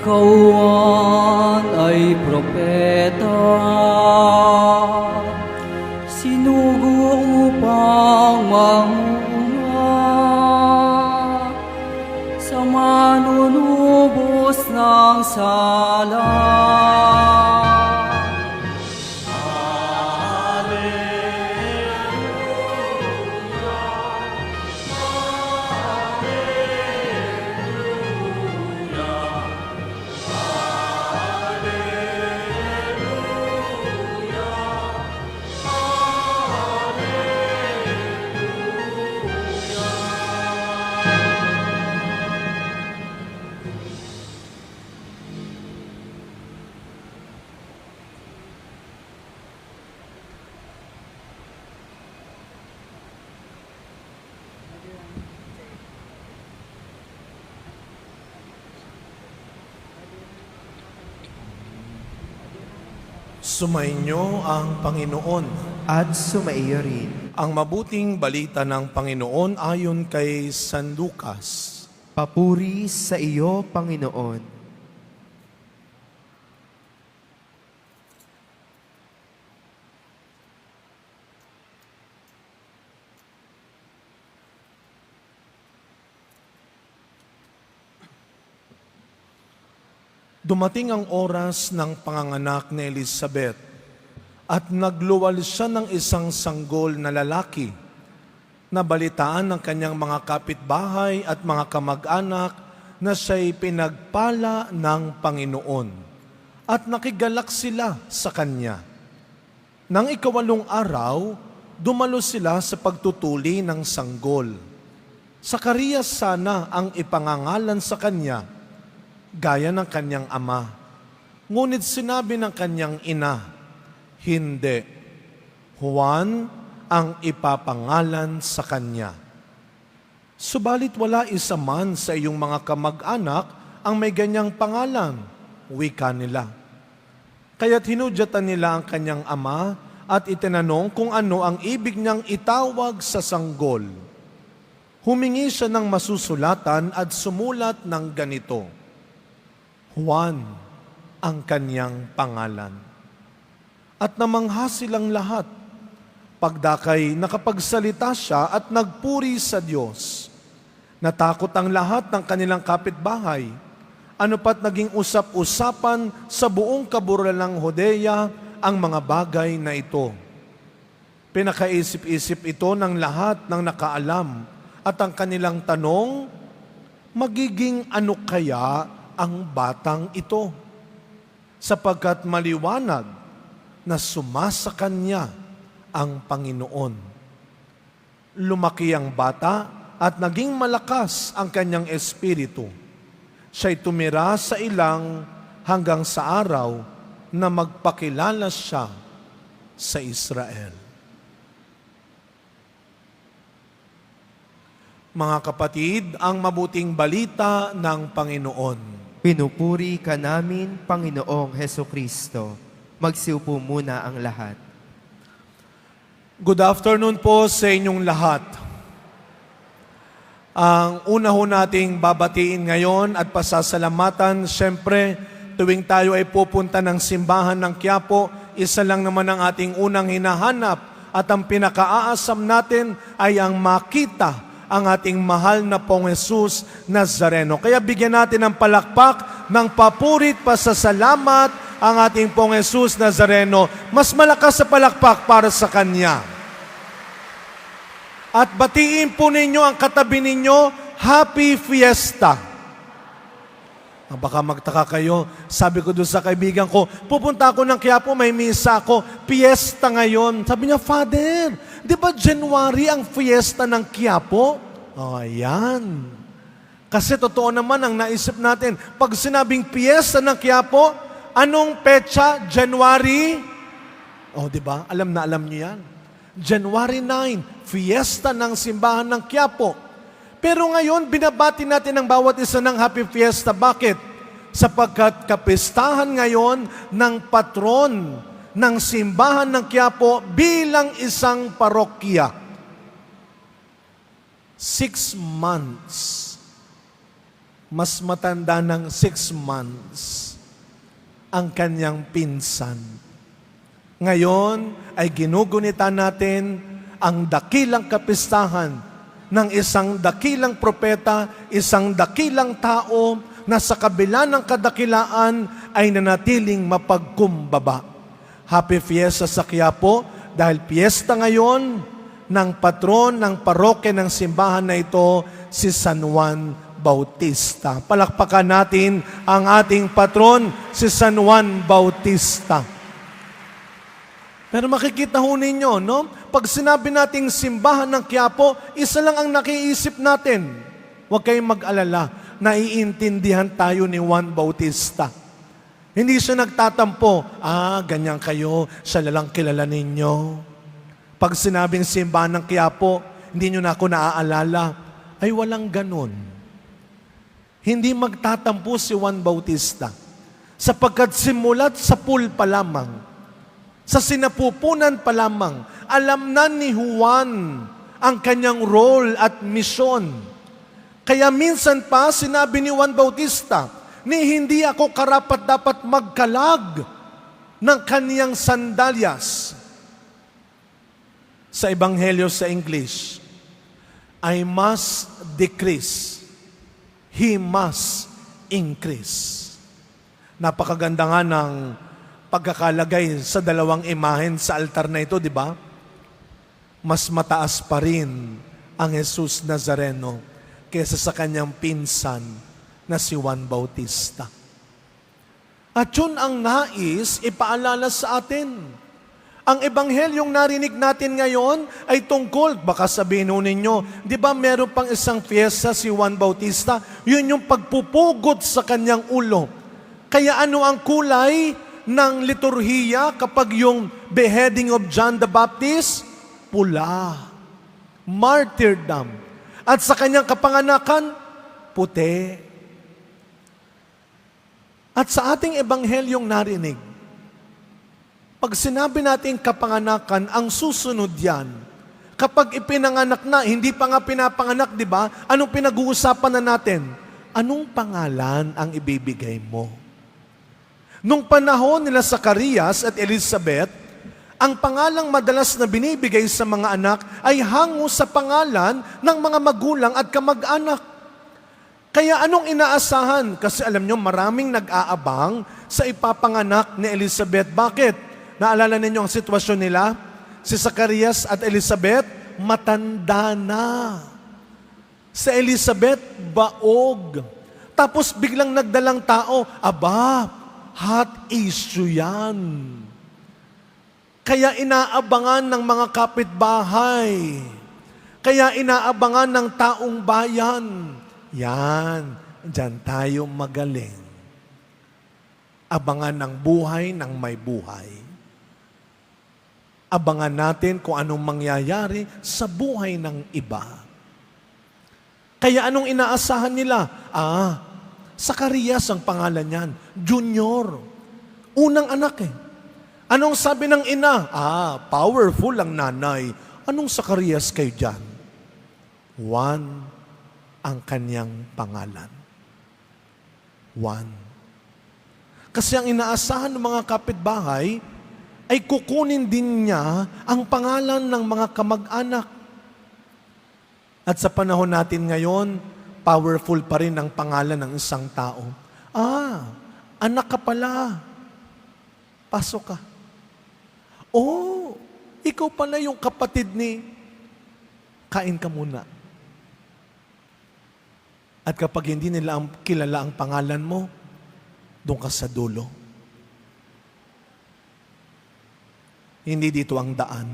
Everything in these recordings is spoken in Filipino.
Kawan ay propeta, sinugo upang manguna sa manunubos ng sala. Sumainyo ang Panginoon. At sumaiyo rin. Ang mabuting balita ng Panginoon ayon kay San Lucas. Papuri sa iyo, Panginoon. Dumating ang oras ng panganganak ni Elizabeth at nagluwal siya ng isang sanggol na lalaki. Nabalitaan ng kanyang mga kapitbahay at mga kamag-anak na siya'y pinagpala ng Panginoon at nakigalak sila sa kanya. Nang ikawalong araw, dumalo sila sa pagtutuli ng sanggol. Sakarias sana ang ipangangalan sa kanya, gaya ng kanyang ama. Ngunit sinabi ng kanyang ina, hindi, Juan ang ipapangalan sa kanya. Subalit wala isa man sa iyong mga kamag-anak ang may ganyang pangalan, wika nila. Kaya't hinudyatan nila ang kanyang ama at itinanong kung ano ang ibig niyang itawag sa sanggol. Humingi siya ng masusulatan at sumulat ng ganito, Juan ang kanyang pangalan. At namangha silang lahat. Pagdakay nakapagsalita siya at nagpuri sa Diyos. Natakot ang lahat ng kanilang kapitbahay. Ano pat naging usap-usapan sa buong kaburalang Hodea ang mga bagay na ito. Pinakaisip-isip ito ng lahat ng nakaalam at ang kanilang tanong, magiging ano kaya ang batang ito, sapagkat maliwanag na sumasa kanya ang Panginoon. Lumaki ang bata at naging malakas ang kanyang espiritu. Siya'y tumira sa ilang hanggang sa araw na magpakilala siya sa Israel. Mga kapatid, ang mabuting balita ng Panginoon. Pinupuri ka namin, Panginoong Hesukristo. Magsiupo muna ang lahat. Good afternoon po sa inyong lahat. Ang una ho nating babatiin ngayon at pasasalamatan, siyempre, tuwing tayo ay pupunta ng simbahan ng Quiapo, isa lang naman ang ating unang hinahanap at ang pinakaaasam natin ay ang makita ang ating mahal na Pong Jesus Nazareno. Kaya bigyan natin ng palakpak, ng papurit, pasasalamat ang ating Pong Jesus Nazareno. Mas malakas sa palakpak para sa Kanya. At batiin po ninyo ang katabi ninyo, Happy Fiesta. Baka magtaka kayo, sabi ko doon sa kaibigan ko, pupunta ako ng Quiapo, may misa ako, fiesta ngayon. Sabi niya, Father, di ba January ang fiesta ng Quiapo? Oh, ayan. Kasi totoo naman ang naisip natin, pag sinabing fiesta ng Quiapo, anong petsa? January? Oh, di ba? Alam na alam niyo yan. January 9, fiesta ng simbahan ng Quiapo. Pero ngayon, binabati natin ang bawat isa ng Happy Fiesta. Bakit? Sapagkat kapistahan ngayon ng patron ng simbahan ng Quiapo bilang isang parokya. 6 months mas matanda ng 6 months ang kanyang pinsan. Ngayon ay ginugunita natin ang dakilang kapistahan ng isang dakilang propeta, isang dakilang tao na sa kabila ng kadakilaan ay nanatiling mapagkumbaba. Happy Fiesta sa Quiapo dahil piyesta ngayon ng patron ng parokya ng simbahan na ito, si San Juan Bautista. Palakpakan natin ang ating patron, si San Juan Bautista. Pero makikita ho ninyo, no? Pag sinabi nating simbahan ng Quiapo, isa lang ang nakiisip natin. Huwag kayong mag-alala, naiintindihan tayo ni Juan Bautista. Hindi siya nagtatampo, ganyan kayo, siya lang kilala ninyo. Pag sinabing simbahan ng Quiapo, hindi nyo na ako naaalala, ay walang ganun. Hindi magtatampo si Juan Bautista, sapagkat simulat sa pool pa lamang, sa sinapupunan pa lamang, alam na ni Juan ang kanyang role at misyon. Kaya minsan pa sinabi ni Juan Bautista, hindi ako karapat dapat magkalag ng kaniyang sandalyas. Sa Ebanghelyo sa English, I must decrease, He must increase. Napakaganda nga ng pagkakalagay sa dalawang imahen sa altar na ito, di ba? Mas mataas pa rin ang Jesus Nazareno kaysa sa kanyang pinsan na si Juan Bautista. At yun ang nais ipaalala sa atin. Ang ebanghelyong narinig natin ngayon ay tungkol, baka sabihin ninyo, di ba meron pang isang fiesta si Juan Bautista? Yun yung pagpupugod sa kanyang ulo. Kaya ano ang kulay ng liturhiya kapag yung beheading of John the Baptist? Pula. Martyrdom. At sa kanyang kapanganakan, puti. At sa ating ebanghelyong narinig, pag sinabi natin kapanganakan, ang susunod yan, kapag ipinanganak na, hindi pa nga pinapanganak, di ba? Anong pinag-uusapan na natin? Anong pangalan ang ibibigay mo? Nung panahon nila Zacarias at Elizabeth, ang pangalang madalas na binibigay sa mga anak ay hango sa pangalan ng mga magulang at kamag-anak. Kaya anong inaasahan? Kasi alam nyo, maraming nag-aabang sa ipapanganak ni Elizabeth. Bakit? Naalala ninyo ang sitwasyon nila? Si Zacarias at Elizabeth, matanda na. Si Elizabeth, baog. Tapos biglang nagdalang tao, hot issue yan. Kaya inaabangan ng mga kapitbahay. Kaya inaabangan ng taong bayan. Yan, dyan tayo magaling. Abangan ng buhay ng may buhay. Abangan natin kung anong mangyayari sa buhay ng iba. Kaya anong inaasahan nila? Zacarias ang pangalan niyan. Junior. Unang anak eh. Anong sabi ng ina? Powerful ang nanay. Anong Zacarias kayo dyan? Juan ang kanyang pangalan. Juan. Kasi ang inaasahan ng mga kapitbahay ay kukunin din niya ang pangalan ng mga kamag-anak. At sa panahon natin ngayon, powerful pa rin ang pangalan ng isang tao. Anak ka pala. Pasok ka. Ikaw pala yung kapatid ni... Kain ka muna. At kapag hindi nila kilala ang pangalan mo, doon ka sa dulo. Hindi dito ang daan.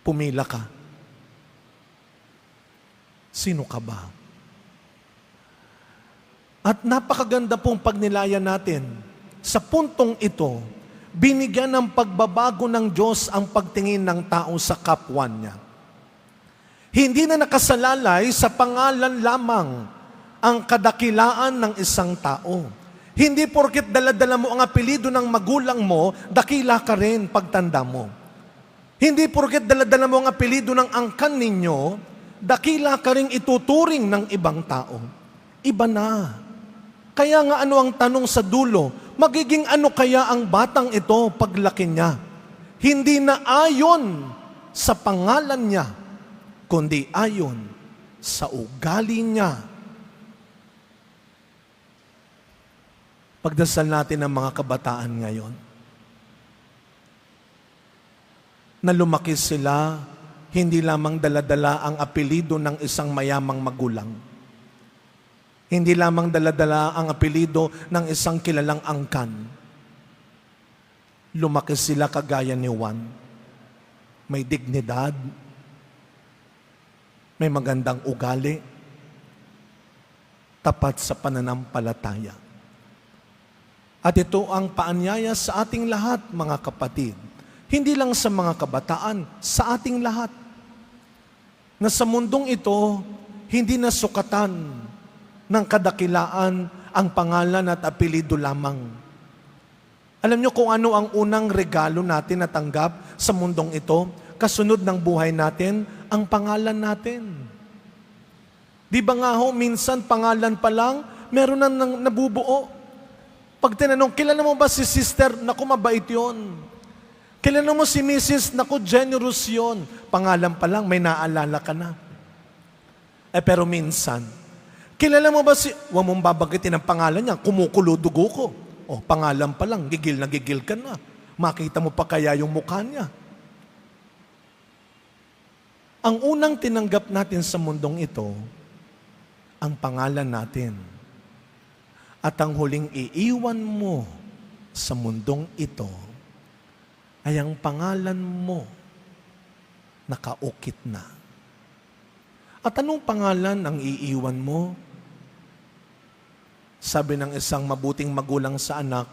Pumila ka. Sino ka ba? At napakaganda pong pagnilayan natin. Sa puntong ito, binigyan ng pagbabago ng Diyos ang pagtingin ng tao sa kapwa niya. Hindi na nakasalalay sa pangalan lamang ang kadakilaan ng isang tao. Hindi porket dala-dala mo ang apelido ng magulang mo, dakila ka rin pagtanda mo. Hindi porket dala-dala mo ang apelido ng angkan ninyo, dakila ka ring ituturing ng ibang tao. Iba na. Kaya nga ano ang tanong sa dulo, magiging ano kaya ang batang ito paglaki niya? Hindi na ayon sa pangalan niya, kundi ayon sa ugali niya. Pagdasal natin ang mga kabataan ngayon, na lumaki sila, hindi lamang daladala ang apelido ng isang mayamang magulang. Hindi lamang daladala ang apelido ng isang kilalang angkan. Lumaki sila kagaya ni Juan. May dignidad, may magandang ugali, tapat sa pananampalataya. At ito ang paanyaya sa ating lahat, mga kapatid. Hindi lang sa mga kabataan, sa ating lahat. Na sa mundong ito, hindi nasukatan ng kadakilaan ang pangalan at apelido lamang. Alam niyo kung ano ang unang regalo natin natanggap sa mundong ito, kasunod ng buhay natin, ang pangalan natin. Di ba nga ho, minsan pangalan pa lang, meron na nabubuo. Pag tinanong, kilala mo ba si sister? Naku, mabait yun. Kilala mo si Mrs. Naku, generous yun. Pangalan pa lang, may naalala ka na. Pero minsan, kilala mo ba si... Huwag mong babagitin ang pangalan niya, kumukulo dugo ko. Pangalan pa lang, gigil na gigil ka na. Makita mo pa kaya yung mukha niya. Ang unang tinanggap natin sa mundong ito, ang pangalan natin. At ang huling iiwan mo sa mundong ito, ay ang pangalan mo nakaukit na. At anong pangalan ang iiwan mo? Sabi ng isang mabuting magulang sa anak,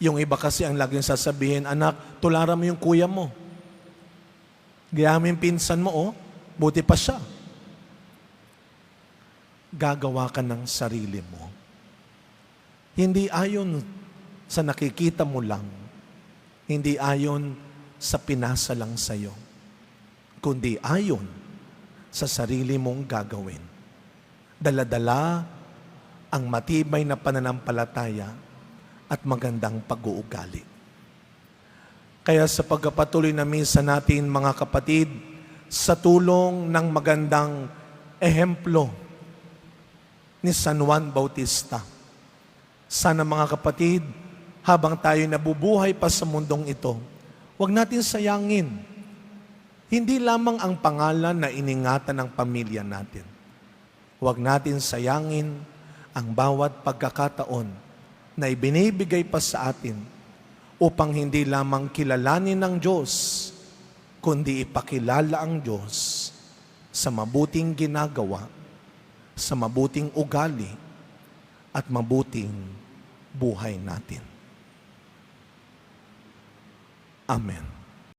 yung iba kasi ang laging sasabihin, anak, tularan mo yung kuya mo. Gayamin pinsan mo, buti pa siya. Gagawa ka ng sarili mo. Hindi ayon sa nakikita mo lang, hindi ayon sa pinasa lang sa'yo, kundi ayon sa sarili mong gagawin. Dala-dala ang matibay na pananampalataya at magandang pag-uugali. Kaya sa pagpapatuloy na misa natin, mga kapatid, sa tulong ng magandang ehemplo ni San Juan Bautista, sana mga kapatid, habang tayo nabubuhay pa sa mundong ito, huwag natin sayangin. Hindi lamang ang pangalan na iningatan ng pamilya natin. Huwag natin sayangin ang bawat pagkakataon na ibinibigay pa sa atin upang hindi lamang kilalanin ng Diyos, kundi ipakilala ang Diyos sa mabuting ginagawa, sa mabuting ugali, at mabuting buhay natin. Amen.